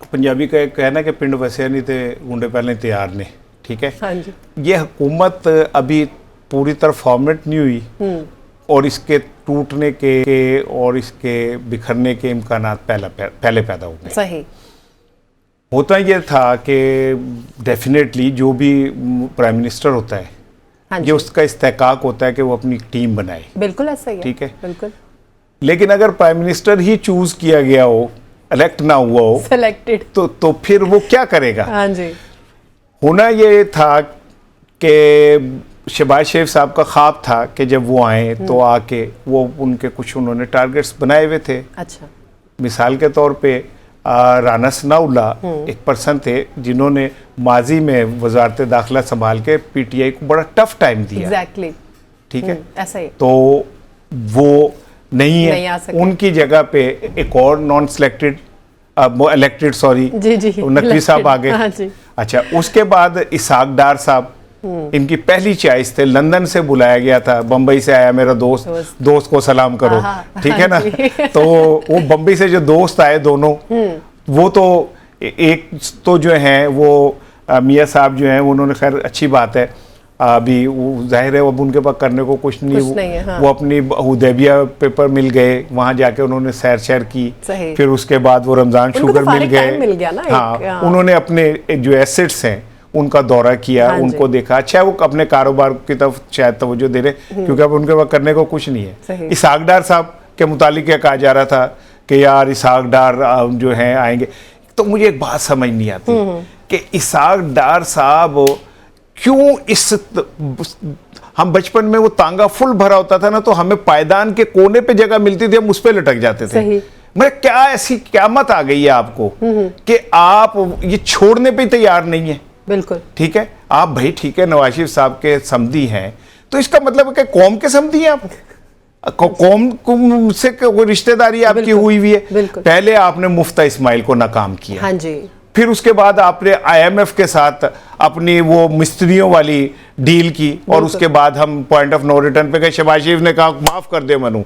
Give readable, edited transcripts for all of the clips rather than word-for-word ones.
पंजाबी का एक कहना कि पिंड वसिया नहीं थे गुंडे पहले तैयार ने, ठीक है। हाँ जी। ये हुकूमत अभी पूरी तरह फॉर्मेट नहीं हुई और इसके टूटने के और इसके बिखरने के इम्कान पहले पैदा हो गए। सही। होता ये था कि डेफिनेटली जो भी प्राइम मिनिस्टर होता है, हाँ ये उसका इस्तेकाक होता है कि वो अपनी टीम बनाए। बिल्कुल ऐसा ही है। ठीक है। बिल्कुल। लेकिन अगर प्राइम मिनिस्टर ही चूज किया गया हो, इलेक्ट ना हुआ हो, सिलेक्टेड, तो फिर वो क्या करेगा? हाँ जी। होना ये था कि शहबाज शरीफ साहब का ख्वाब था कि जब वो आए तो आके वो उनके कुछ उन्होंने टारगेट्स बनाए हुए थे। अच्छा। मिसाल के तौर पे राना सनाउल्लाह एक पर्सन थे जिन्होंने माजी में वजारत दाखिला संभाल के पीटीआई को बड़ा टफ टाइम दिया। एग्जैक्टली। ठीक है। ऐसा ही। तो वो नहीं नहीं आ है, सके। उनकी जगह पे एक और नॉन सिलेक्टेड इलेक्टेड सॉरी जी जी नकवी साहब आ गए। हाँ जी। अच्छा, उसके बाद इसाक डार साहब इनकी पहली चॉइस थे, लंदन से बुलाया गया था, बंबई से आया मेरा दोस्त को सलाम करो, ठीक है ना। तो वो बंबई से जो दोस्त आए दोनों, वो तो एक तो जो है वो मियाँ साहब जो हैं उन्होंने, खैर अच्छी बात है, अभी वो जाहिर है अब उनके पास करने को कुछ नहीं है, हाँ। वो अपनी हुदैबिया पेपर मिल गए, वहां जाके उन्होंने सैर शैर की, फिर उसके बाद वो रमजान शुगर तो मिल गए, हाँ, उन्होंने अपने जो एसेट्स हैं उनका दौरा किया, हाँ उनको देखा। अच्छा, वो अपने कारोबार की तरफ शायद तवज्जो दे रहे क्योंकि अब उनके पास करने को कुछ नहीं है। इसाक डार साहब के मुतालिक क्या कहा जा रहा था कि यार इसाक डार जो हैं आएंगे, तो मुझे एक बात समझ नहीं आती कि इसाक डार साहब क्यों हम बचपन में वो तांगा फुल भरा होता था ना, तो हमें पायदान के कोने पे जगह मिलती थी, हम उस पे लटक जाते थे। मैं क्या ऐसी क्यामत आ गई है आपको कि आप ये छोड़ने पे तैयार नहीं है? बिल्कुल ठीक है, आप भाई ठीक है नवाज शरीफ साहब के समधी हैं, तो इसका मतलब है कि कौम के समधी हैं आप, कौम से कोई रिश्तेदारी आपकी हुई हुई है। पहले आपने मुफ्ता इस्माइल को नाकाम किया, हाँ जी, फिर उसके बाद आपने आईएमएफ के साथ अपनी वो मिस्त्रियों वाली डील की, और उसके बाद हम पॉइंट ऑफ नो रिटर्न पे गए। शहबाज शरीफ ने कहा माफ कर दे मनु,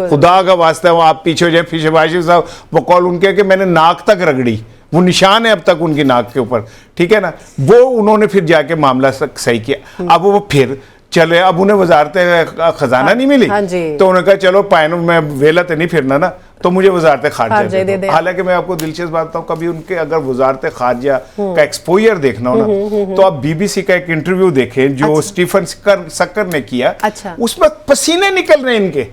खुदा का वास्ता है आप पीछे हो जाए। फिर शहबाज शरीफ साहब बकौल उनके कि मैंने नाक तक रगड़ी, वो निशान है अब तक उनकी नाक के ऊपर, ठीक है ना। वो उन्होंने फिर जाके मामला सही किया। अब वो फिर चले, अब उन्हें वजारत खजाना नहीं मिली, तो उन्होंने कहा चलो पायनो में वेला तो नहीं फिरना ना, तो मुझे वजारत खारजा दे दो। हालांकि मैं आपको दिलचस्प बात बताऊं, कभी उनके अगर वजारत खारजा का एक्सपोजर देखना हो ना, तो आप बीबीसी का एक इंटरव्यू देखें जो स्टीफन सक्कर ने किया। उसमें पसीने निकल रहे हैं इनके,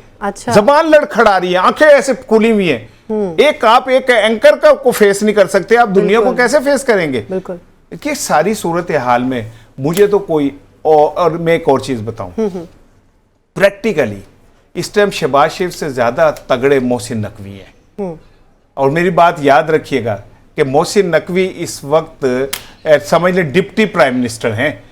जबान लड़खड़ा रही है, आंखें ऐसे खुली हुई हैं। आप एक एंकर का को फेस नहीं कर सकते, आप दुनिया को कैसे फेस करेंगे? बिल्कुल। कि सारी सूरत हाल में मुझे तो कोई और मैं एक और चीज बताऊं, प्रैक्टिकली इस टाइम शहबाज शरीफ से ज्यादा तगड़े मोहसिन नकवी हैं। और मेरी बात याद रखिएगा कि मोहसिन नकवी इस वक्त समझ लें डिप्टी प्राइम मिनिस्टर हैं।